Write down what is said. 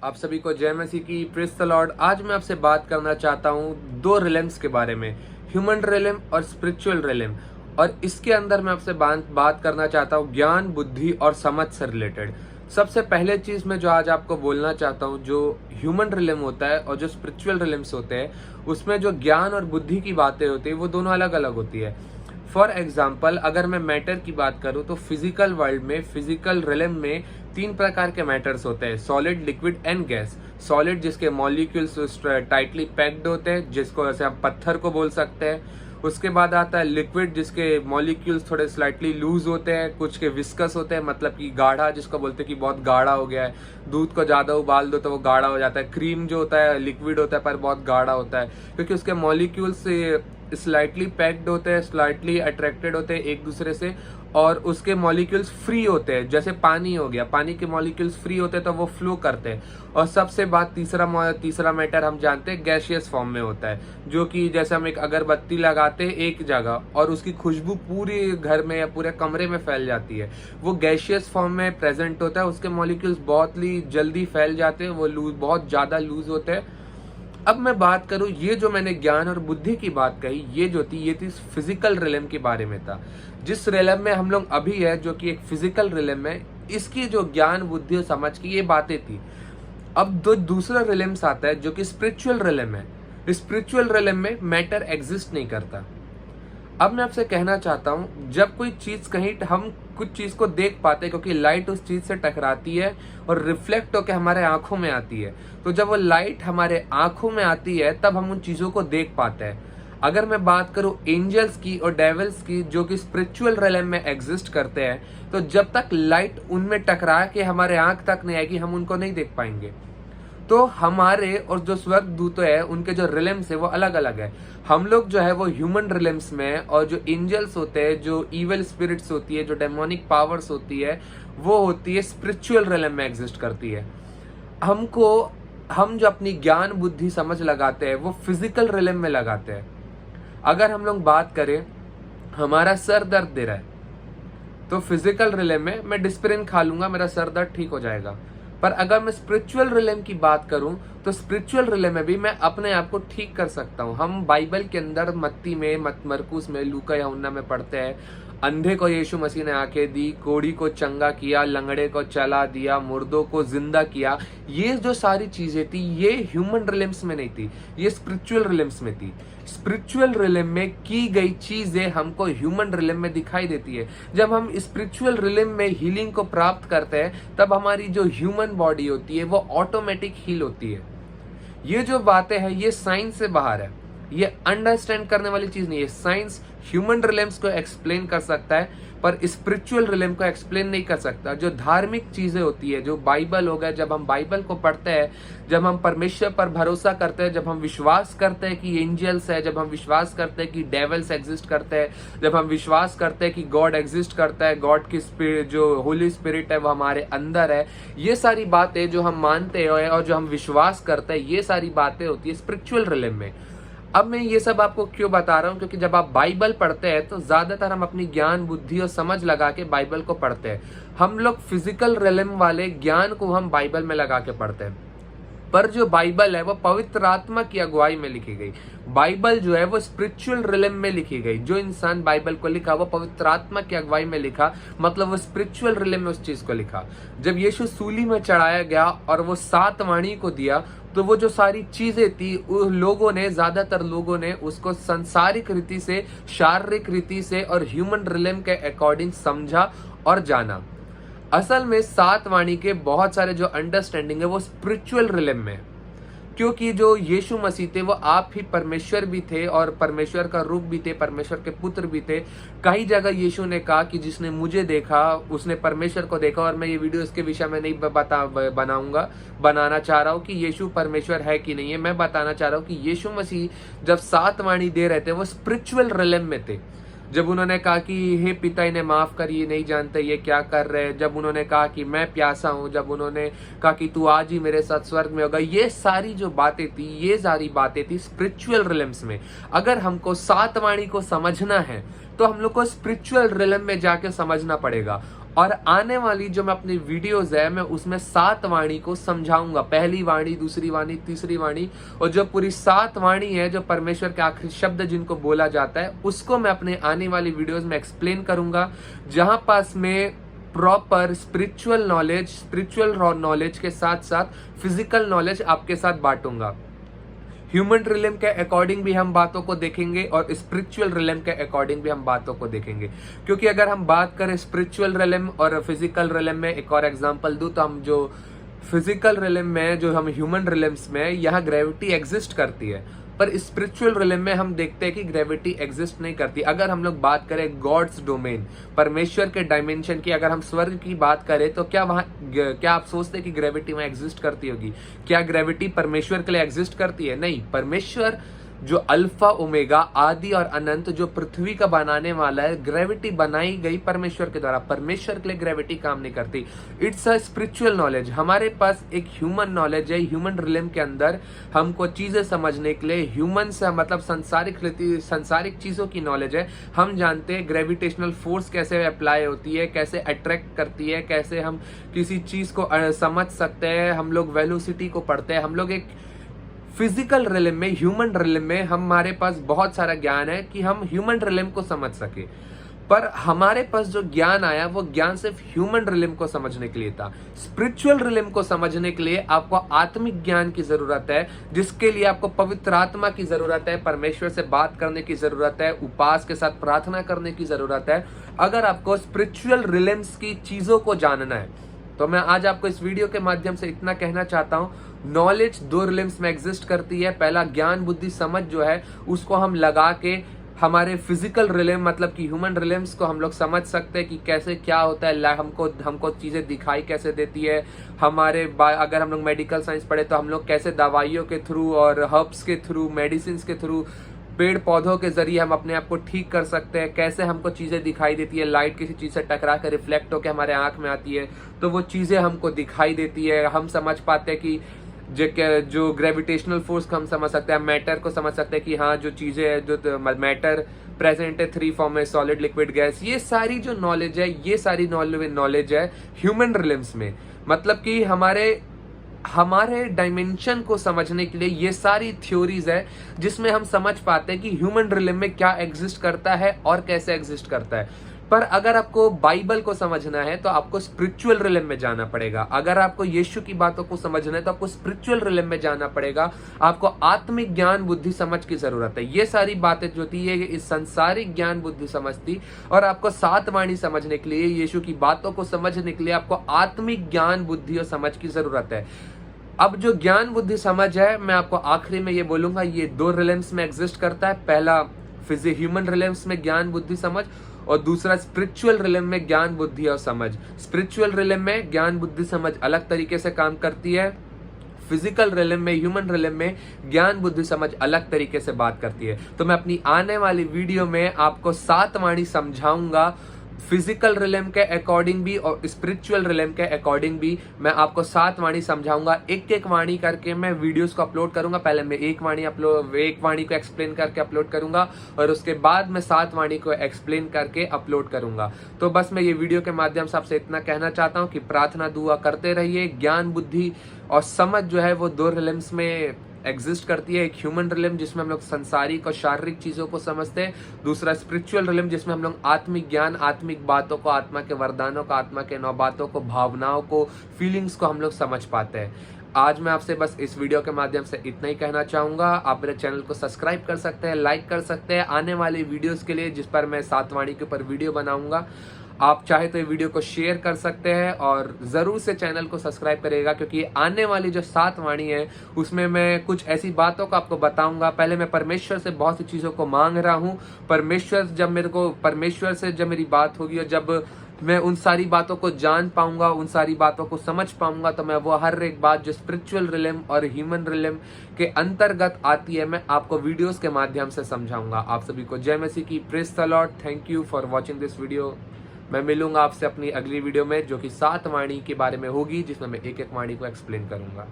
आप सभी को जय मसीह की, प्रेज़ द लॉर्ड। आज मैं आपसे बात करना चाहता हूँ दो रिलेम्स के बारे में, ह्यूमन रिलेम और स्पिरिचुअल रिलेम। और इसके अंदर मैं आपसे बात करना चाहता हूँ ज्ञान, बुद्धि और समझ से रिलेटेड। सबसे पहले चीज मैं जो आज आपको बोलना चाहता हूँ, जो ह्यूमन रिलेम होता है और जो स्पिरिचुअल रिलेम्स होते हैं, उसमें जो ज्ञान और बुद्धि की बातें होती है वो दोनों अलग अलग होती है। फॉर एग्जाम्पल, अगर मैं मैटर की बात करूं तो फिजिकल वर्ल्ड में, फिजिकल रिलेम में तीन प्रकार के मैटर्स होते हैं: solid, liquid and gas. Solid जिसके मॉलिक्यूल्स टाइटली पैक्ड होते हैं, जिसको ऐसे हम पत्थर को बोल सकते हैं। उसके बाद आता है लिक्विड, जिसके मॉलिक्यूल्स थोड़े स्लाइटली लूज होते हैं, कुछ के विस्कस होते हैं, मतलब कि गाढ़ा, जिसको बोलते हैं कि बहुत गाढ़ा हो गया है। दूध को ज्यादा उबाल दो तो वो गाढ़ा हो जाता है। क्रीम जो होता है लिक्विड होता है पर बहुत गाढ़ा होता है, क्योंकि उसके मॉलिक्यूल्स स्लाइटली पैक्ड होते हैं, स्लाइटली अट्रैक्टेड होते हैं एक दूसरे से, और उसके मॉलिक्यूल्स फ्री होते हैं। जैसे पानी हो गया, पानी के मॉलिक्यूल्स फ्री होते हैं तो वो फ्लो करते हैं। और सबसे बात तीसरा मैटर हम जानते हैं गैसियस फॉर्म में होता है, जो कि जैसे हम एक अगरबत्ती लगाते हैं एक जगह और उसकी खुशबू पूरे घर में या पूरे कमरे में फैल जाती है, वो गैसियस फॉर्म में प्रेजेंट होता है। उसके मॉलिक्यूल्स बहुत ही जल्दी फैल जाते हैं, वो बहुत ज्यादा लूज होते हैं। अब मैं बात करूं, ये जो मैंने ज्ञान और बुद्धि की बात कही, ये थी फिजिकल रिलेम के बारे में था। जिस रिलेम में हम लोग अभी है, जो कि एक फिजिकल रिलेम है, इसकी जो ज्ञान, बुद्धि और समझ की ये बातें थी। अब दूसरा रिलेम्स आता है जो कि स्पिरिचुअल रिलेम है। स्पिरिचुअल रिलेम में मैटर एग्जिस्ट नहीं करता। अब मैं आपसे कहना चाहता हूं, जब कोई चीज कहीं, हम कुछ चीज को देख पाते हैं क्योंकि लाइट उस चीज से टकराती है और रिफ्लेक्ट होकर हमारे आंखों में आती है। तो जब वो लाइट हमारे आंखों में आती है तब हम उन चीजों को देख पाते हैं। अगर मैं बात करूं एंजल्स की और डेविल्स की, जो कि स्पिरिचुअल रिलेम में एग्जिस्ट करते हैं, तो जब तक लाइट उनमें टकरा के हमारे आंख तक नहीं आएगी हम उनको नहीं देख पाएंगे। तो हमारे और जो स्वर्गदूत है उनके जो रिलेम्स है वो अलग अलग है। हम लोग जो है वो ह्यूमन रिलेम्स में, और जो एंजल्स होते हैं, जो इविल स्पिरिट्स होती है, जो डेमोनिक पावर्स होती है, वो होती है स्पिरिचुअल रिलेम में एग्जिस्ट करती है। हम जो अपनी ज्ञान, बुद्धि, समझ लगाते हैं वो फिजिकल रिलेम में लगाते हैं। अगर हम लोग बात करें, हमारा सर दर्द दे रहा है तो फिजिकल रिलेम में मैं डिस्प्रिन खा लूंगा, मेरा सर दर्द ठीक हो जाएगा। पर अगर मैं स्पिरिचुअल रिलेम की बात करूं तो स्पिरिचुअल रिलेम में भी मैं अपने आप को ठीक कर सकता हूं। हम बाइबल के अंदर मत्ती में, मरकुस में, लूका यूहन्ना में पढ़ते हैं, अंधे को यीशु मसीह ने आंखें दी, कोढ़ी को चंगा किया, लंगड़े को चला दिया, मुर्दों को जिंदा किया। ये जो सारी चीजें थी ये ह्यूमन रिलेम्स में नहीं थी, ये स्पिरिचुअल रिलेम्स में थी। स्पिरिचुअल रिलेम में की गई चीजें हमको ह्यूमन रिलेम में दिखाई देती है। जब हम स्पिरिचुअल रिलेम में हीलिंग को प्राप्त करते हैं तब हमारी जो ह्यूमन बॉडी होती है वो ऑटोमेटिक हील होती है। ये जो बातें हैं ये साइंस से बाहर है, ये अंडरस्टैंड करने वाली चीज नहीं है। साइंस ह्यूमन रिलेम्स को एक्सप्लेन कर सकता है पर स्पिरिचुअल रिलेम को एक्सप्लेन नहीं कर सकता। जो धार्मिक चीजें होती है, जो बाइबल हो गया, जब हम बाइबल को पढ़ते हैं, जब हम परमेश्वर पर भरोसा करते हैं, जब हम विश्वास करते हैं कि एंजल्स है, जब हम विश्वास करते हैं कि डेविल्स एग्जिस्ट करते हैं, जब हम विश्वास करते हैं कि गॉड एग्जिस्ट करता है, गॉड की स्पिरिट, जो होली स्पिरिट है वो हमारे अंदर है, ये सारी बातें जो हम मानते हैं और जो हम विश्वास करते हैं, ये सारी बातें होती है स्पिरिचुअल रिलेम में। अब मैं ये सब आपको क्यों बता रहा हूं, क्योंकि जब आप बाइबल पढ़ते हैं तो ज्यादातर हम अपनी ज्ञान, बुद्धि और समझ लगा के बाइबल को पढ़ते हैं। हम लोग फिजिकल रिलेम वाले ज्ञान को हम बाइबल में लगा के पढ़ते हैं, पर जो बाइबल है वो पवित्र आत्मा की अगुवाई में लिखी गई। बाइबल जो है वो स्पिरिचुअल रिलेम में लिखी गई। जो इंसान बाइबल को लिखा वो पवित्र आत्मा की अगुवाई में लिखा, मतलब वो स्पिरिचुअल रिलेम में उस चीज को लिखा। जब यीशु सूली में चढ़ाया गया और वो 7 वाणी को दिया, तो वो जो सारी चीजें थी लोगों ने, ज्यादातर लोगों ने उसको संसारिक रीति से, शारीरिक रीति से और ह्यूमन रिलेम के अकॉर्डिंग समझा और जाना। असल में 7 वाणी के बहुत सारे जो अंडरस्टैंडिंग है वो स्पिरिचुअल रिलेम में, क्योंकि जो यीशु मसीह थे वो आप ही परमेश्वर भी थे और परमेश्वर का रूप भी थे, परमेश्वर के पुत्र भी थे। कई जगह यीशु ने कहा कि जिसने मुझे देखा उसने परमेश्वर को देखा। और मैं ये वीडियो इसके विषय में नहीं बनाना चाह रहा हूँ कि यीशु परमेश्वर है कि नहीं है। मैं बताना चाह रहा हूँ कि यीशु मसीह जब 7 वाणी दे रहे थे वो स्पिरिचुअल रिलेम में थे। जब उन्होंने कहा कि हे पिता इन्हें माफ कर, ये नहीं जानते ये क्या कर रहे हैं, जब उन्होंने कहा कि मैं प्यासा हूं, जब उन्होंने कहा कि तू आज ही मेरे साथ स्वर्ग में होगा, ये सारी जो बातें थी, ये सारी बातें थी स्पिरिचुअल रिलेम्स में। अगर हमको 7 वाणी को समझना है तो हम लोग को स्पिरिचुअल रिलेम में जाके समझना पड़ेगा। और आने वाली जो मैं अपनी वीडियोस है मैं उसमें 7 वाणी को समझाऊंगा, पहली वाणी, दूसरी वाणी, तीसरी वाणी, और जो पूरी 7 वाणी है जो परमेश्वर के आखिरी शब्द जिनको बोला जाता है उसको मैं अपने आने वाली वीडियोस में एक्सप्लेन करूंगा, जहां पास में प्रॉपर स्पिरिचुअल नॉलेज के साथ साथ फिजिकल नॉलेज आपके साथ बांटूंगा। ह्यूमन रिलेम के अकॉर्डिंग भी हम बातों को देखेंगे और स्पिरिचुअल रिलेम के अकॉर्डिंग भी हम बातों को देखेंगे, क्योंकि अगर हम बात करें स्पिरिचुअल रिलेम और फिजिकल रिलेम में, एक और एग्जांपल दूं तो हम जो फिजिकल रिलेम में, जो हम ह्यूमन रिलेम्स में, यहाँ ग्रेविटी एग्जिस्ट करती है, पर स्पिरिचुअल रिलेम में हम देखते हैं कि ग्रेविटी एग्जिस्ट नहीं करती। अगर हम लोग बात करें गॉड्स डोमेन, परमेश्वर के डायमेंशन की, अगर हम स्वर्ग की बात करें तो क्या आप सोचते हैं कि ग्रेविटी वहां एग्जिस्ट करती होगी? क्या ग्रेविटी परमेश्वर के लिए एग्जिस्ट करती है? नहीं। परमेश्वर जो अल्फा ओमेगा, आदि और अनंत, जो पृथ्वी का बनाने वाला है, ग्रेविटी बनाई गई परमेश्वर के द्वारा। परमेश्वर के लिए ग्रेविटी काम नहीं करती। It's a spiritual knowledge. हमारे पास एक ह्यूमन नॉलेज है। ह्यूमन रिलेम के अंदर हमको चीजें समझने के लिए ह्यूमन से मतलब सांसारिक चीजों की नॉलेज है। हम जानते हैं ग्रेविटेशनल फोर्स कैसे अप्लाई होती है, कैसे अट्रैक्ट करती है, कैसे हम किसी चीज को समझ सकते हैं। हम लोग वेलोसिटी को पढ़ते हैं। हम लोग एक फिजिकल रिलेम में, ह्यूमन रिलेम में हमारे पास बहुत सारा ज्ञान है कि हम ह्यूमन रिलेम को समझ सके, पर हमारे पास जो ज्ञान आया वो ज्ञान सिर्फ ह्यूमन रिलेम को समझने के लिए था। स्पिरिचुअल रिलेम को समझने के लिए आपको आत्मिक ज्ञान की जरूरत है, जिसके लिए आपको पवित्र आत्मा की जरूरत है, परमेश्वर से बात करने की जरूरत है, उपास के साथ प्रार्थना करने की जरूरत है। अगर आपको स्पिरिचुअल रिलेम्स की चीजों को जानना है तो मैं आज आपको इस वीडियो के माध्यम से इतना कहना चाहता हूं, नॉलेज 2 रिलेम्स में एग्जिस्ट करती है। पहला ज्ञान बुद्धि समझ जो है उसको हम लगा के हमारे फिजिकल रिलेम मतलब कि ह्यूमन रिलेम्स को हम लोग समझ सकते हैं कि कैसे क्या होता है, हमको चीजें दिखाई कैसे देती है। अगर हम लोग मेडिकल साइंस पढ़े तो हम लोग कैसे दवाइयों के थ्रू और हर्ब्स के थ्रू, मेडिसिन के थ्रू, पेड़ पौधों के जरिए हम अपने आप को ठीक कर सकते हैं। कैसे हमको चीजें दिखाई देती है, लाइट किसी चीज से टकरा कर रिफ्लेक्ट होकर हमारे आंख में आती है तो वो चीजें हमको दिखाई देती है। हम समझ पाते हैं कि जो ग्रेविटेशनल फोर्स को हम समझ सकते हैं, मैटर को समझ सकते हैं कि हाँ जो चीजें है, जो मैटर प्रेजेंट है 3 फॉर्म में, सॉलिड, लिक्विड, गैस। ये सारी जो नॉलेज है, ये सारी नॉलेज है ह्यूमन रिलेम्स में। मतलब कि हमारे डायमेंशन को समझने के लिए ये सारी थ्योरीज है जिसमें हम समझ पाते हैं कि ह्यूमन रिलेम में क्या एग्जिस्ट करता है और कैसे एग्जिस्ट करता है। पर अगर आपको बाइबल को समझना है तो आपको स्पिरिचुअल रिलेम में जाना पड़ेगा। अगर आपको यीशु की बातों को समझना है तो आपको स्पिरिचुअल रिलेम में जाना पड़ेगा। आपको आत्मिक ज्ञान बुद्धि समझ की जरूरत है। ये सारी बातें जो थी ये इस संसारिक ज्ञान बुद्धि समझ थी, और आपको 7 वाणी समझने के लिए, यीशु की बातों को समझने के लिए आपको आत्मिक ज्ञान बुद्धि और समझ की जरूरत है। अब जो ज्ञान बुद्धि समझ है, मैं आपको आखिरी में ये बोलूंगा, ये 2 रिलेम्स में एग्जिस्ट करता है। पहला ह्यूमन रिलेम्स में ज्ञान बुद्धि समझ, और दूसरा स्पिरिचुअल रिलेम में ज्ञान बुद्धि और समझ। स्पिरिचुअल रिलेम में ज्ञान बुद्धि समझ अलग तरीके से काम करती है, फिजिकल रिलेम में, ह्यूमन रिलेम में ज्ञान बुद्धि समझ अलग तरीके से बात करती है। तो मैं अपनी आने वाली वीडियो में आपको 7 वाणी समझाऊंगा, फिजिकल रिलेम के अकॉर्डिंग भी और स्पिरिचुअल रिलेम के अकॉर्डिंग भी मैं आपको 7 वाणी समझाऊंगा। एक वाणी करके मैं वीडियोस को अपलोड करूंगा। पहले मैं एक वाणी को एक्सप्लेन करके अपलोड करूंगा और उसके बाद मैं 7 वाणी को एक्सप्लेन करके अपलोड करूंगा। तो बस मैं ये वीडियो के माध्यम से आपसे इतना कहना चाहता हूँ कि प्रार्थना दुआ करते रहिए। ज्ञान बुद्धि और समझ जो है वो 2 रिलेम्स में एग्जिस्ट करती है। एक ह्यूमन रिलेम जिसमें हम लोग संसारिक और शारीरिक चीजों को समझते हैं, दूसरा स्पिरिचुअल रिलेम जिसमें हम लोग आत्मिक ज्ञान, आत्मिक बातों को, आत्मा के वरदानों को, आत्मा के 9 बातों को, भावनाओं को, फीलिंग्स को हम लोग समझ पाते हैं। आज मैं आपसे बस इस वीडियो के माध्यम से इतना ही कहना चाहूंगा। आप मेरे चैनल को सब्सक्राइब कर सकते हैं, लाइक कर सकते हैं आने वाली वीडियोस के लिए, जिस पर मैं 7 वाणी के ऊपर वीडियो बनाऊंगा। आप चाहे तो ये वीडियो को शेयर कर सकते हैं और जरूर से चैनल को सब्सक्राइब करिएगा, क्योंकि आने वाली जो 7 वाणी है उसमें मैं कुछ ऐसी बातों को आपको बताऊंगा। पहले मैं परमेश्वर से बहुत सी चीजों को मांग रहा हूँ। परमेश्वर से जब मेरी बात होगी और जब मैं उन सारी बातों को जान पाऊंगा, उन सारी बातों को समझ पाऊंगा, तो मैं वो हर एक बात जो स्पिरिचुअल रिलेम और ह्यूमन रिलेम के अंतर्गत आती है मैं आपको वीडियोस के माध्यम से समझाऊंगा। आप सभी को जय मसीह की, praise the Lord. Thank you for watching this video. मैं मिलूंगा आपसे अपनी अगली वीडियो में जो कि 7 वाणी के बारे में होगी, जिसमें मैं एक वाणी को एक्सप्लेन करूंगा।